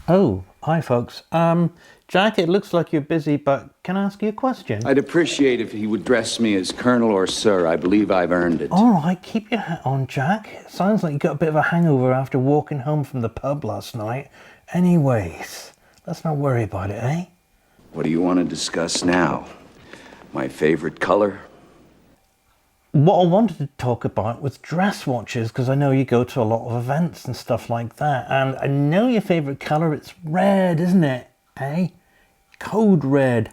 Oh, hi folks. Jack, it looks like you're busy, but can I ask you a question? I'd appreciate if he would dress me as Colonel or Sir. I believe I've earned it. All right, keep your hat on, Jack. It sounds like you got a bit of a hangover after walking home from the pub last night. Anyways, let's not worry about it, eh? What do you want to discuss now? My favorite color? What I wanted to talk about was dress watches, because I know you go to a lot of events and stuff like that. And I know your favorite color, it's red, isn't it? Eh? Code red.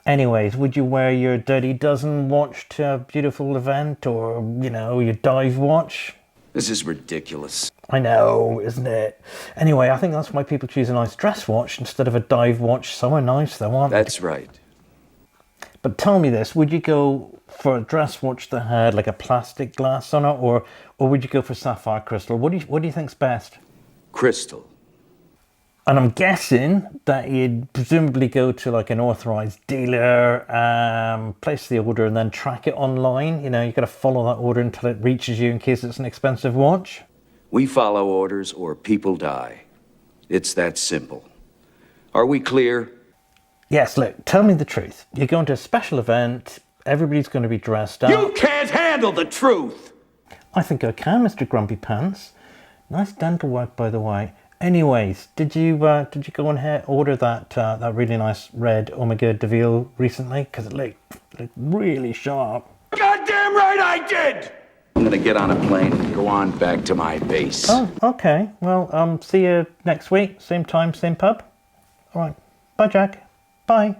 Anyways, would you wear your Dirty Dozen watch to a beautiful event, or, your dive watch? This is ridiculous. I know, isn't it? Anyway, I think that's why people choose a nice dress watch instead of a dive watch. Some are nice though, aren't they? That's right. But tell me this, would you go for a dress watch that had like a plastic glass on it, or would you go for sapphire crystal? What do you think's best? Crystal. And I'm guessing that you'd presumably go to like an authorized dealer, place the order and then track it online. You've got to follow that order until it reaches you in case it's an expensive watch. We follow orders or people die. It's that simple. Are we clear? Yes, look, tell me the truth. You're going to a special event, everybody's going to be dressed up. You can't handle the truth! I think I can, Mr. Grumpy Pants. Nice dental work, by the way. Anyways, did you go and order that really nice red Omega DeVille recently? Because it looked really sharp. Goddamn right I did! I'm gonna get on a plane and go on back to my base. Oh, okay. Well, see you next week. Same time, same pub. All right. Bye, Jack. Bye.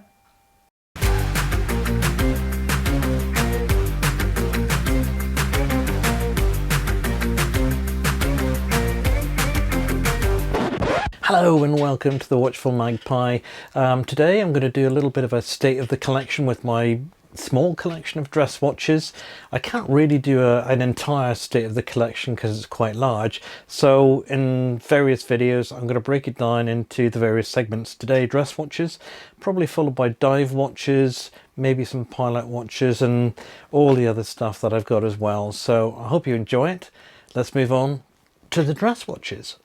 Hello and welcome to the Watchful Magpie. Today I'm going to do a little bit of a state of the collection with my small collection of dress watches. I can't really do an entire state of the collection because it's quite large, so in various videos I'm going to break it down into the various segments. Today dress watches, probably followed by dive watches, maybe some pilot watches and all the other stuff that I've got as well. So I hope you enjoy it. Let's move on to the dress watches.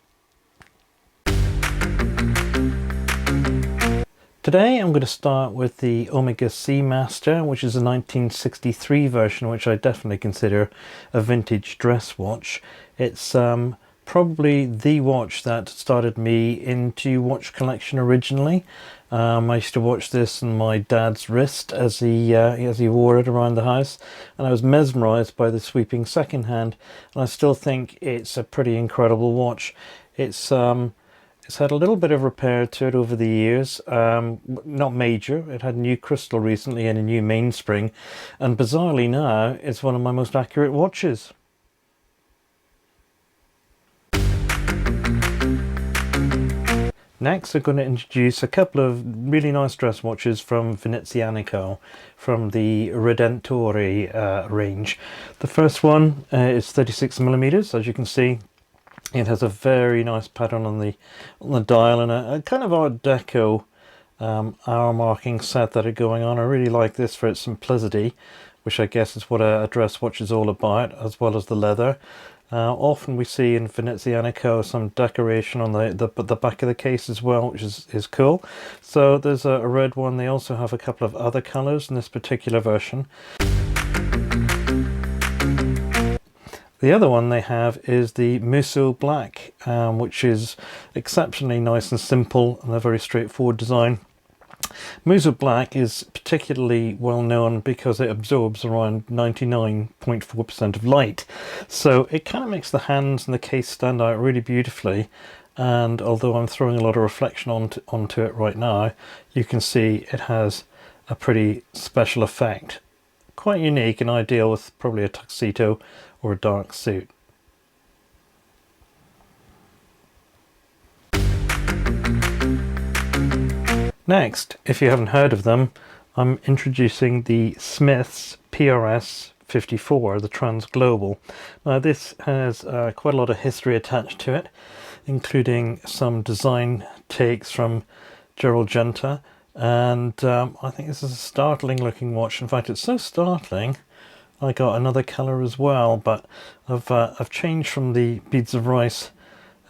Today I'm going to start with the Omega Seamaster, which is a 1963 version, which I definitely consider a vintage dress watch. It's probably the watch that started me into watch collection originally. I used to watch this on my dad's wrist as he wore it around the house, and I was mesmerized by the sweeping second hand, and I still think it's a pretty incredible watch. It's had a little bit of repair to it over the years, not major. It had new crystal recently and a new mainspring, and bizarrely now it's one of my most accurate watches. Next I'm going to introduce a couple of really nice dress watches from Venezianico, from the Redentor range. The first one is 36mm, as you can see. It has a very nice pattern on the dial and a kind of Art Deco hour marking set that are going on. I really like this for its simplicity, which I guess is what a dress watch is all about, as well as the leather. Often we see in Venezianico some decoration on the back of the case as well, which is cool. So there's a red one. They also have a couple of other colours in this particular version. The other one they have is the MUSU Black, which is exceptionally nice and simple and a very straightforward design. MUSU Black is particularly well known because it absorbs around 99.4% of light. So it kind of makes the hands and the case stand out really beautifully. And although I'm throwing a lot of reflection onto it right now, you can see it has a pretty special effect. Quite unique and ideal with probably a tuxedo or a dark suit. Next, if you haven't heard of them, I'm introducing the Smith's PRS 54, the Trans Global. Now this has quite a lot of history attached to it, including some design takes from Gerald Genta, and I think this is a startling looking watch. In fact, it's so startling I got another colour as well, but I've changed from the beads of rice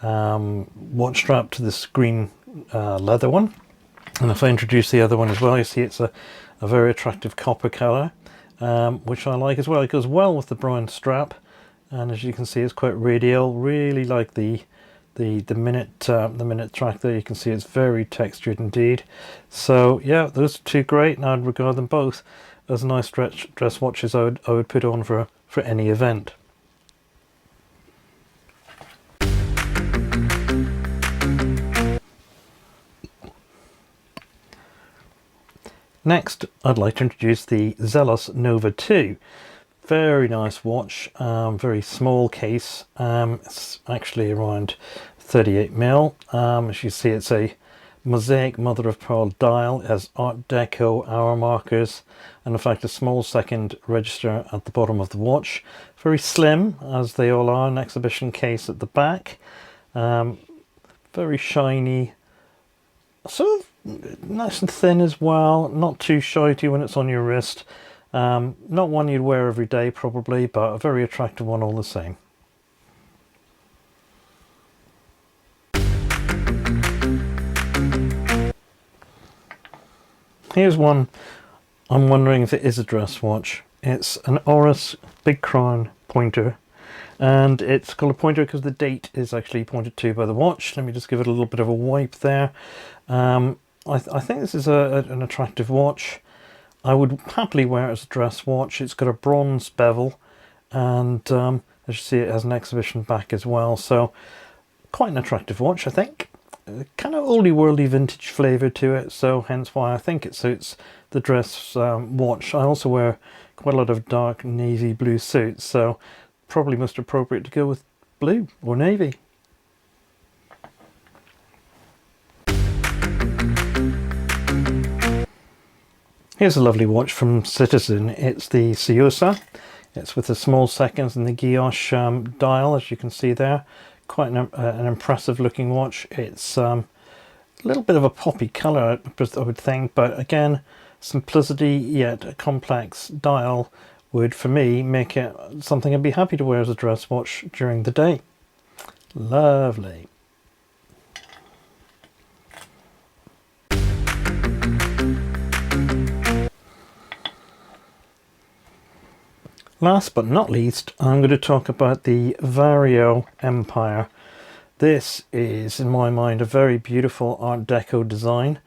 watch strap to this green leather one. And if I introduce the other one as well, you see it's a very attractive copper colour, which I like as well. It goes well with the brown strap, and as you can see, it's quite radial. Really like the minute track there. You can see it's very textured indeed. So yeah, those are two great, and I'd regard them both as nice dress watches I would put on for any event. Next, I'd like to introduce the Zeos Nova 2. Very nice watch, very small case. It's actually around 38mm. As you see, it's a mosaic mother of pearl dial. It has Art Deco hour markers, and in fact a small second register at the bottom of the watch. Very slim, as they all are. An exhibition case at the back. Very shiny, sort of nice and thin as well, not too shiny when it's on your wrist. Not one you'd wear every day probably, but a very attractive one all the same. Here's one I'm wondering if it is a dress watch. It's an Oris Big Crown pointer, and it's called a pointer because the date is actually pointed to by the watch. Let me just give it a little bit of a wipe there. I think this is an attractive watch. I would happily wear it as a dress watch. It's got a bronze bevel, and as you see, it has an exhibition back as well. So quite an attractive watch, I think. Kind of oldie worldy vintage flavour to it, so hence why I think it suits the dress watch. I also wear quite a lot of dark navy blue suits, so probably most appropriate to go with blue or navy. Here's a lovely watch from Citizen. It's the Zeos. It's with the small seconds and the guilloche dial, as you can see there. Quite an impressive looking watch. It's a little bit of a poppy colour, I would think, but again, simplicity yet a complex dial would, for me, make it something I'd be happy to wear as a dress watch during the day. Lovely. Last but not least, I'm going to talk about the Vario Empire. This is, in my mind, a very beautiful Art Deco design.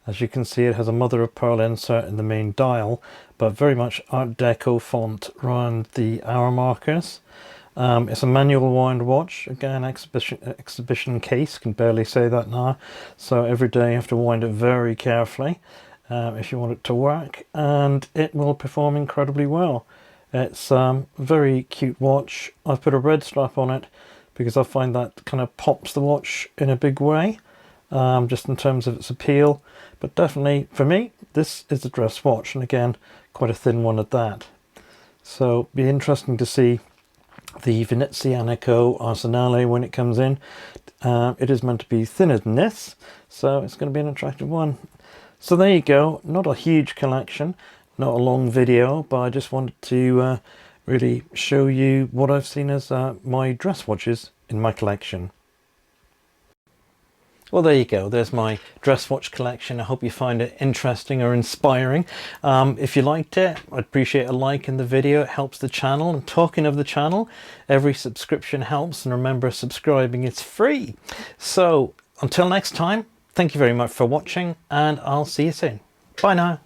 As you can see, it has a mother of pearl insert in the main dial, but very much Art Deco font around the hour markers. It's a manual wind watch, again exhibition case, can barely say that now, so every day you have to wind it very carefully if you want it to work, and it will perform incredibly well. It's a very cute watch. I've put a red strap on it because I find that kind of pops the watch in a big way, just in terms of its appeal. But definitely, for me, this is a dress watch, and again, quite a thin one at that. So, be interesting to see the Venezianico Arsenale when it comes in. It is meant to be thinner than this, so it's going to be an attractive one. So there you go. Not a huge collection. Not a long video, but I just wanted to really show you what I've seen as my dress watches in my collection. Well, there you go. There's my dress watch collection. I hope you find it interesting or inspiring. If you liked it, I'd appreciate a like in the video. It helps the channel. And talking of the channel, every subscription helps. And remember, subscribing is free. So until next time, thank you very much for watching, and I'll see you soon. Bye now.